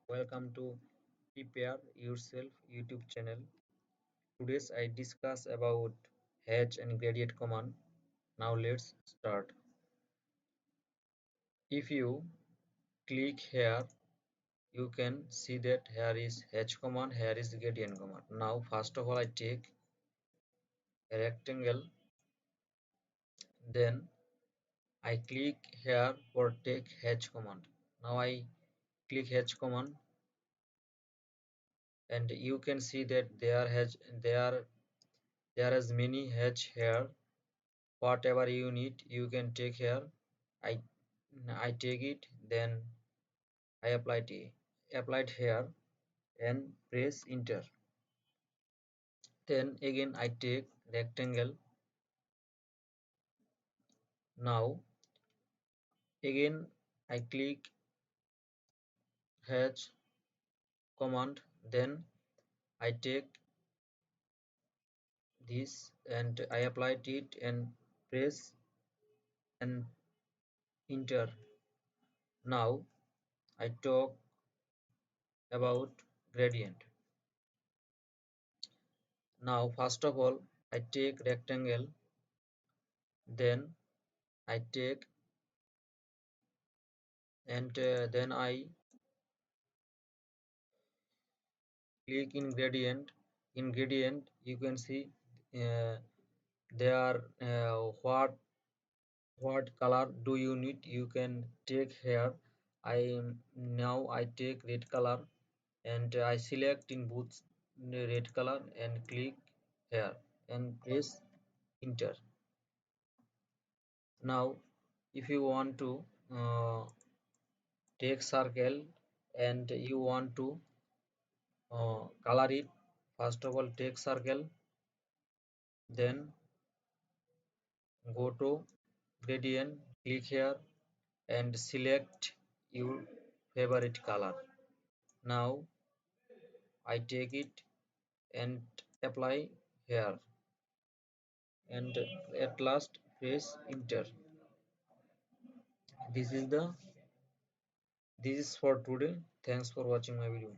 Welcome to Prepare Yourself YouTube channel. Today's I discuss about H and gradient command. Now let's start. If you click here, you can see that here is H command, here is gradient command. Now first of all I take a rectangle, then I click here for take H command. Now I click H command and you can see that there is many H here. Whatever you need you can take here. I i take it, then I applied here and press enter. Then again I take rectangle. Now again I click H command, then I take this and I applied it and press and enter. Now I talk about gradient. Now first of all I take rectangle, then I take and then I click in gradient. In gradient you can see uh, there what color do you need you can take here. I take red color and I select in both the red color and click here and press enter. Now if you want to take circle and you want to color it, first of all take circle, then go to gradient, click here and select your favorite color. Now I take it and apply here and at last press enter. This is the this is for today. Thanks for watching my video.